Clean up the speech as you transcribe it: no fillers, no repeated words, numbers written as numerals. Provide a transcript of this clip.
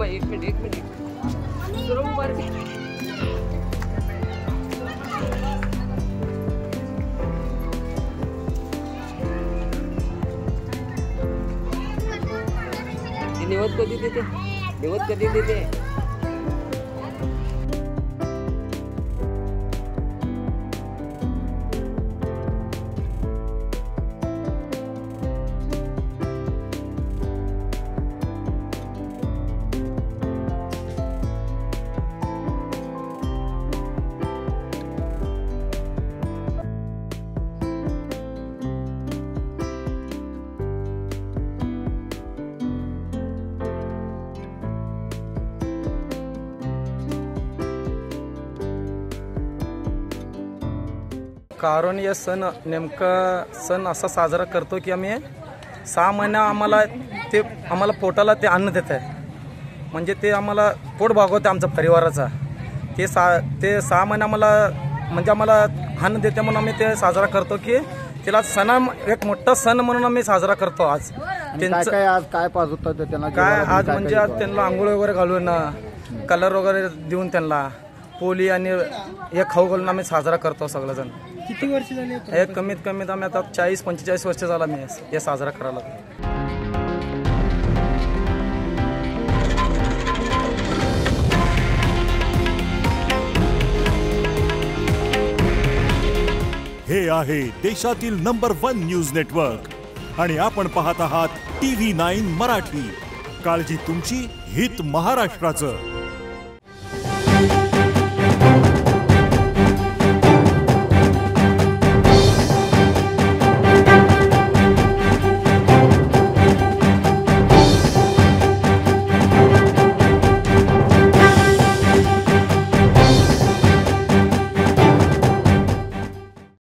एक मिनिट निवत कधी देते कारण या सण नेमका सण असा साजरा करतो की आम्ही 6 महिने आम्हाला पोटाला ते अन्न देत आहे, म्हणजे ते आम्हाला पोट भागवते आमचा परिवाराचा. ते 6 महिने आम्हाला अन्न देते म्हणून आम्ही ते साजरा करतो की तिला एक मोठा सण म्हणून आम्ही साजरा करतो. आज काय पाजवतात त्यांना काय आज म्हणजे आज त्यांना आंघोळ वगैरे घालून कलर वगैरे देऊन त्यांना पोली आणि हे खाऊ घालून आम्ही साजरा करतो सगळेजण. किती वर्ष झाली? हे कमीत कमीत आम्ही आता 40-45 वर्ष झाला मी हे साजरा करायला. हे आहे देशातील नंबर 1 न्यूज नेटवर्क आणि आपण पाहत आहात TV9 मराठी. काळजी तुमची, हित महाराष्ट्राचं.